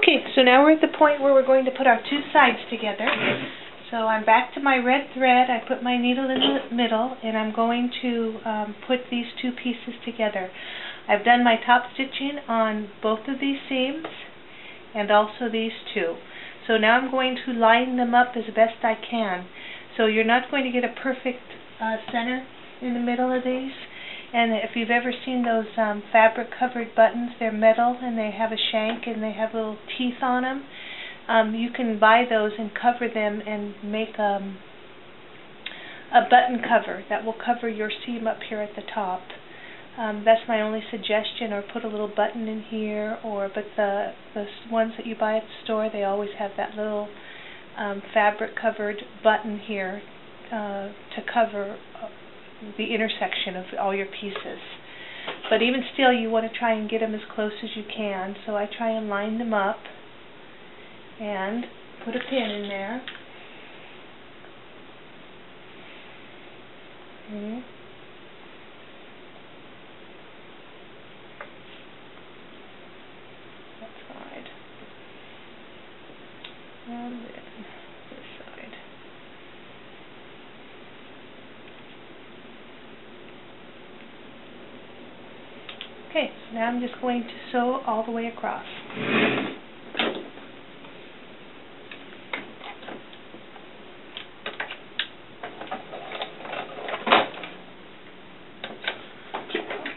Okay, so now we're at the point where we're going to put our two sides together. So I'm back to my red thread. I put my needle in the middle, and I'm going to put these two pieces together. I've done my top stitching on both of these seams and also these two. So now I'm going to line them up as best I can. So you're not going to get a perfect center in the middle of these. And if you've ever seen those fabric covered buttons, they're metal and they have a shank and they have little teeth on them. You can buy those and cover them and make a button cover that will cover your seam up here at the top. That's my only suggestion, or put a little button in here, but the ones that you buy at the store, they always have that little fabric covered button here to cover the intersection of all your pieces. But even still, you want to try and get them as close as you can. So I try and line them up and put a pin in there. Okay. That side. And then this side. Okay, so now I'm just going to sew all the way across.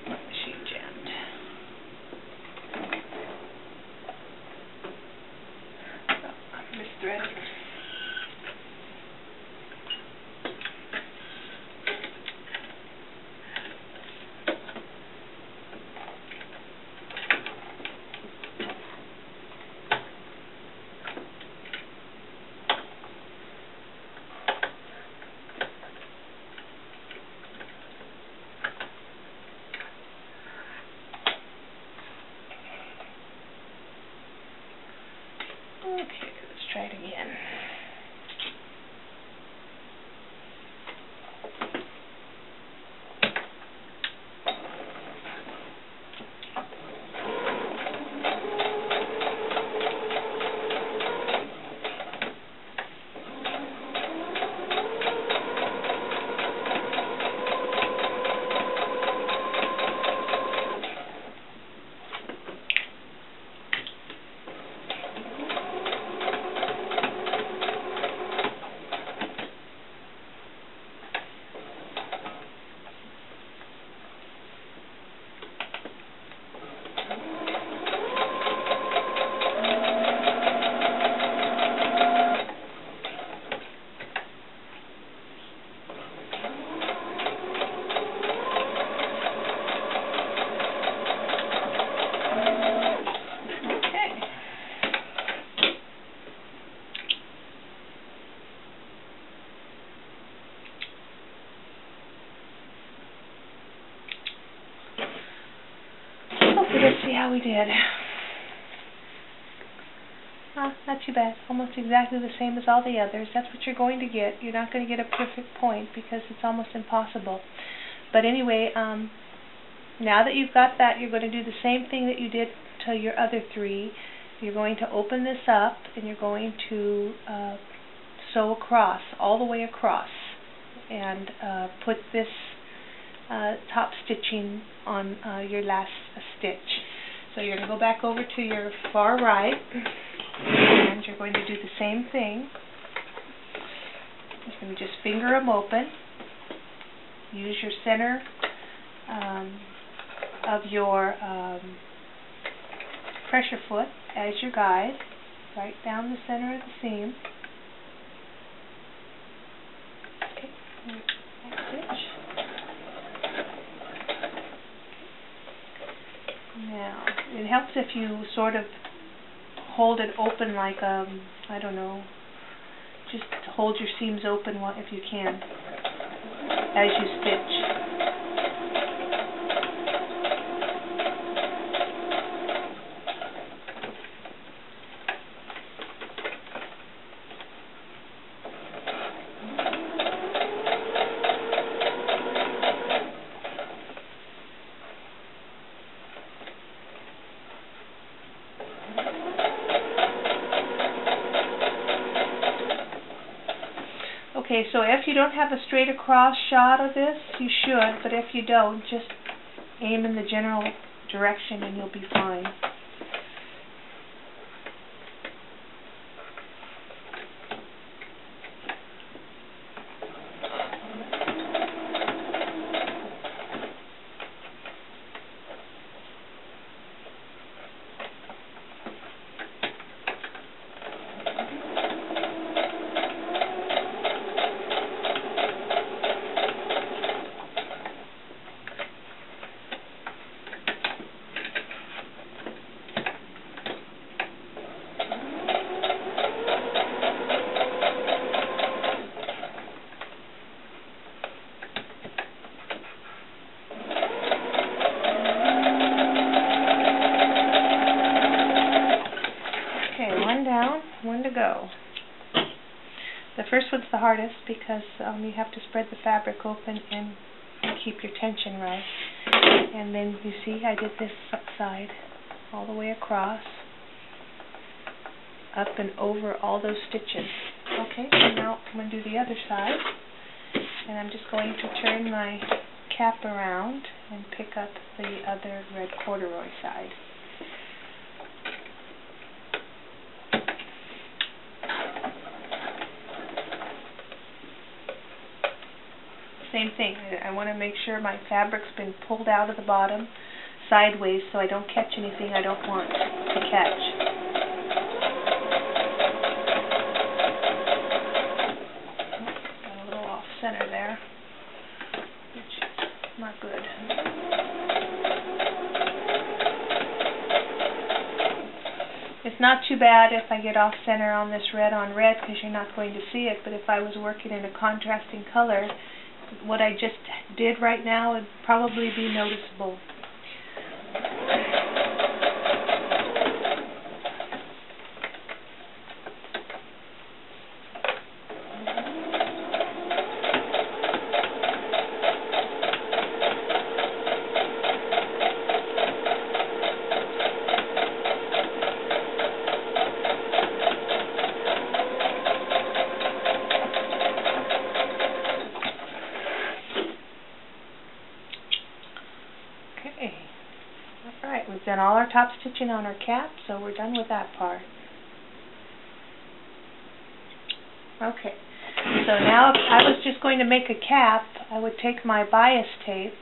Machine jammed. Oh, I misthreaded. Okay, let's try it again. Let's see how we did. Not too bad. Almost exactly the same as all the others. That's what you're going to get. You're not going to get a perfect point because it's almost impossible. But anyway, now that you've got that, you're going to do the same thing that you did to your other three. You're going to open this up and you're going to sew across, all the way across, and put this top stitching on your last stitch. So you're going to go back over to your far right, and you're going to do the same thing. You're going to just finger them open. Use your center of your pressure foot as your guide, right down the center of the seam. Okay, next stitch. Now, it helps if you sort of hold it open like, I don't know, just hold your seams open if you can as you stitch. Okay, so if you don't have a straight across shot of this, you should, but if you don't, just aim in the general direction and you'll be fine. One to go. The first one's the hardest because you have to spread the fabric open and keep your tension right. And then you see I did this side all the way across, up and over all those stitches. Okay, so now I'm going to do the other side, and I'm just going to turn my cap around and pick up the other red corduroy side. Same thing, I want to make sure my fabric's been pulled out of the bottom sideways so I don't catch anything I don't want to catch. Got a little off center there, which is not good. It's not too bad if I get off center on this red on red because you're not going to see it, but if I was working in a contrasting color, what I just did right now would probably be noticeable. Alright, we've done all our top stitching on our cap, so we're done with that part. Okay, so now if I was just going to make a cap, I would take my bias tape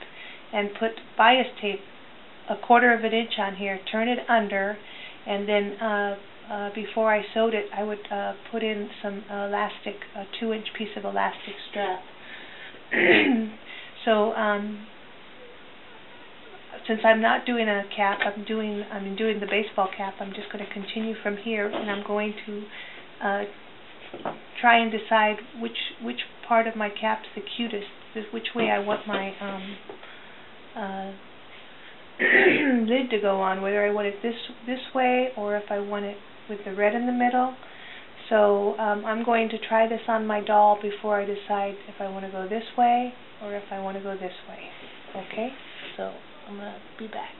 and put bias tape 1/4 inch on here, turn it under, and then before I sewed it, I would put in some elastic, a 2-inch piece of elastic strap. So since I'm not doing a cap, I'm doing the baseball cap. I'm just going to continue from here, and I'm going to try and decide which part of my cap's the cutest, which way I want my lid to go on, whether I want it this way or if I want it with the red in the middle. So I'm going to try this on my doll before I decide if I want to go this way or if I want to go this way. Okay, so I'm going to be back.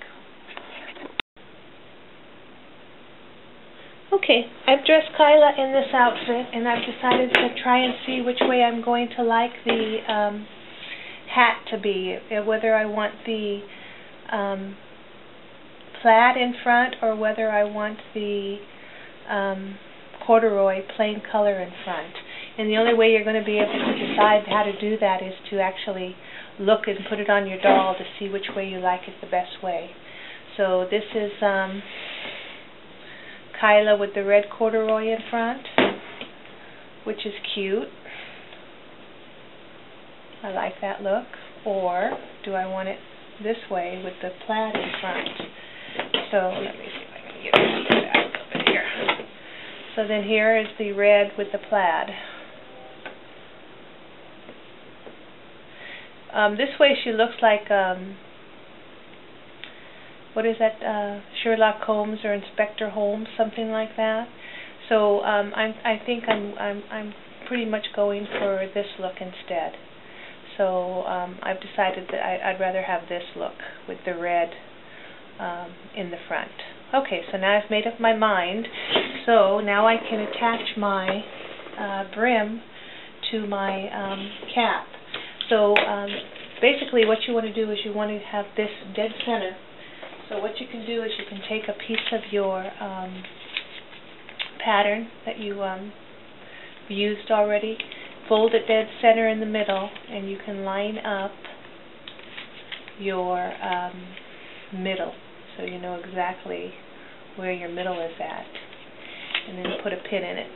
Okay, I've dressed Kyla in this outfit, and I've decided to try and see which way I'm going to like the hat to be, whether I want the plaid in front or whether I want the corduroy plain color in front. And the only way you're going to be able to decide how to do that is to actually look and put it on your doll to see which way you like it the best way. So this is Kyla with the red corduroy in front, which is cute. I like that look. Or do I want it this way with the plaid in front? So let me see if I can get this back a little bit here. So then here is the red with the plaid. This way she looks like what is that? Sherlock Holmes or Inspector Holmes, something like that. So I think I'm pretty much going for this look instead. So I've decided that I'd rather have this look with the red in the front. Okay, so now I've made up my mind. So now I can attach my brim to my cap. So basically what you want to do is you want to have this dead center. So what you can do is you can take a piece of your pattern that you used already, fold it dead center in the middle, and you can line up your middle so you know exactly where your middle is at, and then put a pin in it.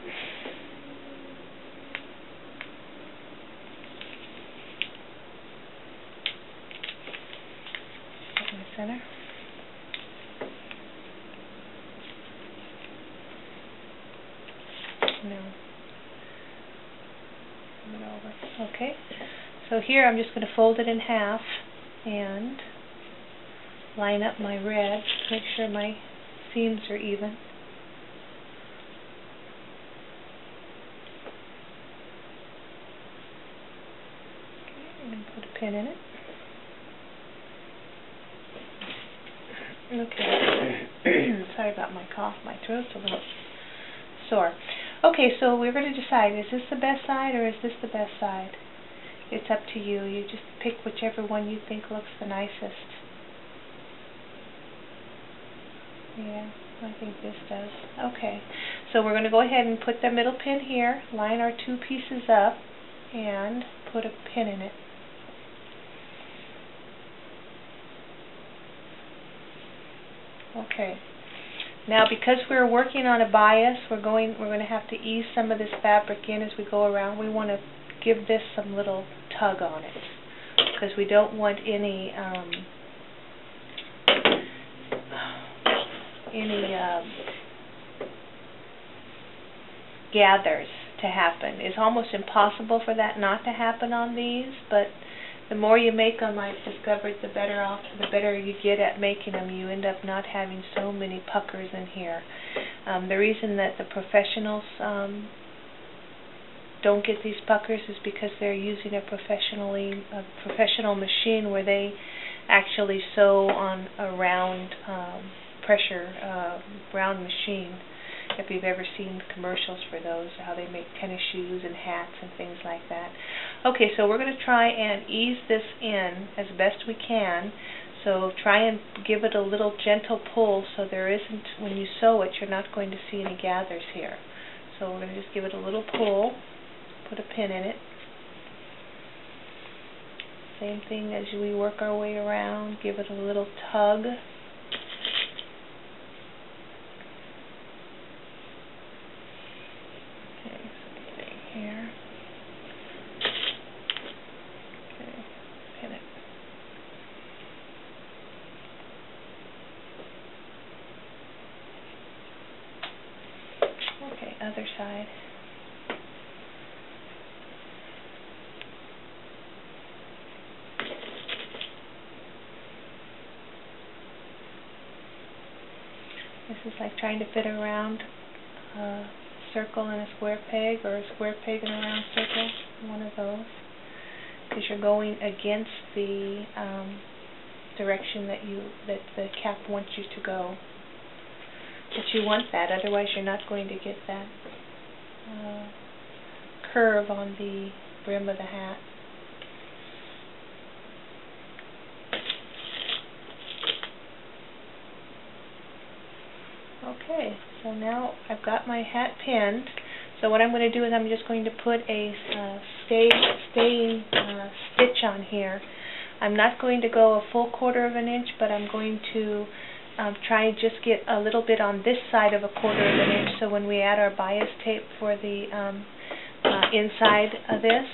In the center. No. Move it over. Okay. So here I'm just going to fold it in half and line up my red to make sure my seams are even. Okay, and put a pin in it. Okay. Sorry about my cough. My throat's a little sore. Okay, so we're going to decide, is this the best side or is this the best side? It's up to you. You just pick whichever one you think looks the nicest. Yeah, I think this does. Okay, so we're going to go ahead and put the middle pin here, line our two pieces up, and put a pin in it. Okay. Now, because we're working on a bias, we're going to have to ease some of this fabric in as we go around. We want to give this some little tug on it, because we don't want any gathers to happen. It's almost impossible for that not to happen on these, but the more you make them, I've discovered the better you get at making them. You end up not having so many puckers in here. The reason that the professionals don't get these puckers is because they're using a professional machine where they actually sew on a round round machine. If you've ever seen commercials for those, how they make tennis shoes and hats and things like that. Okay, so we're going to try and ease this in as best we can. So try and give it a little gentle pull so there isn't, when you sew it, you're not going to see any gathers here. So we're going to just give it a little pull, put a pin in it. Same thing as we work our way around, give it a little tug. Here. Okay, pin it. Okay, other side. This is like trying to fit around circle in a square peg, or a square peg in a round circle, one of those, because you're going against the direction that the cap wants you to go. But you want that, otherwise you're not going to get that curve on the brim of the hat. Okay, so now I've got my hat pinned. So what I'm going to do is I'm just going to put a staying stitch on here. I'm not going to go a full 1/4 of an inch, but I'm going to try and just get a little bit on this side of a 1/4 of an inch, so when we add our bias tape for the inside of this,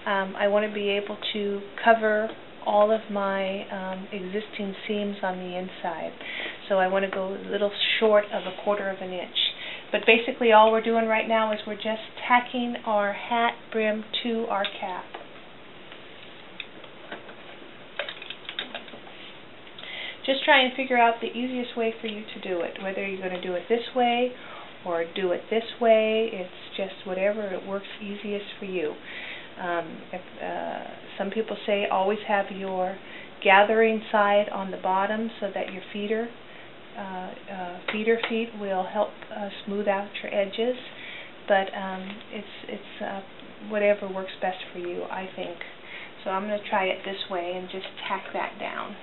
I want to be able to cover all of my existing seams on the inside. So I want to go a little short of a 1/4 of an inch. But basically all we're doing right now is we're just tacking our hat brim to our cap. Just try and figure out the easiest way for you to do it, whether you're going to do it this way or do it this way. It's just whatever it works easiest for you. Some people say always have your gathering side on the bottom so that your feeder feet will help smooth out your edges, but it's whatever works best for you, I think. So I'm going to try it this way and just tack that down.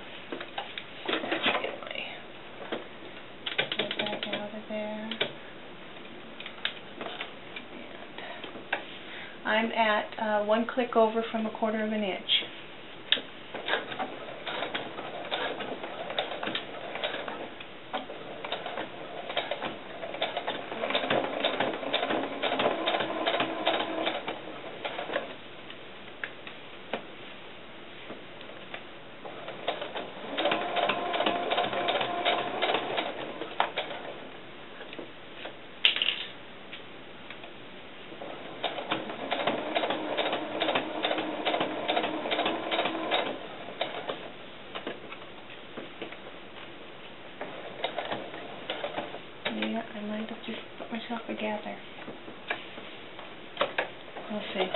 Get that out of there. And I'm at 1 click over from 1/4 of an inch. Yeah, I might have just put myself together. We'll see.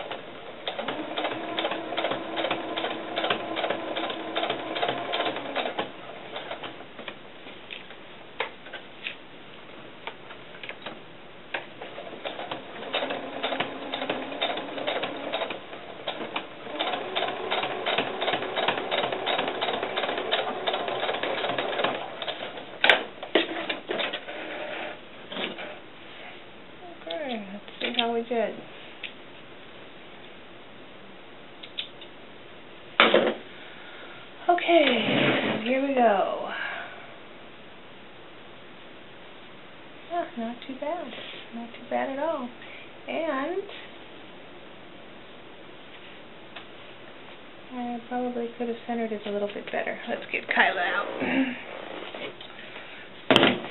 Let's see how we did. Okay, here we go. Not too bad. Not too bad at all. And I probably could have centered it a little bit better. Let's get Kyla out.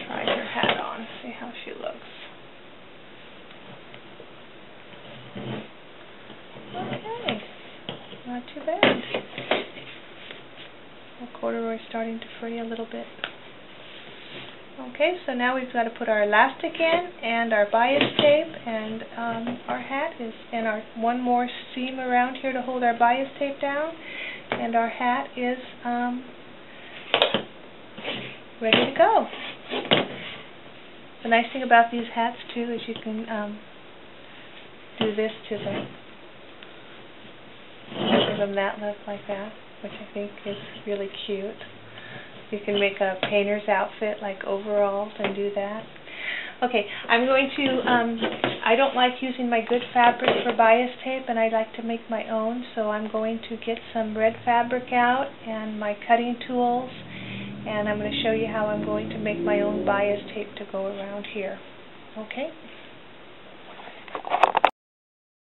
Try her hat on, see how she looks. Okay, not too bad. The corduroy's starting to fray a little bit. Okay, so now we've got to put our elastic in and our bias tape, and our hat is, and our one more seam around here to hold our bias tape down, and our hat is ready to go. The nice thing about these hats too is you can do this to them. Give them that look like that, which I think is really cute. You can make a painter's outfit like overalls and do that. Okay, I'm going to, I don't like using my good fabric for bias tape, and I like to make my own, so I'm going to get some red fabric out and my cutting tools, and I'm going to show you how I'm going to make my own bias tape to go around here. Okay?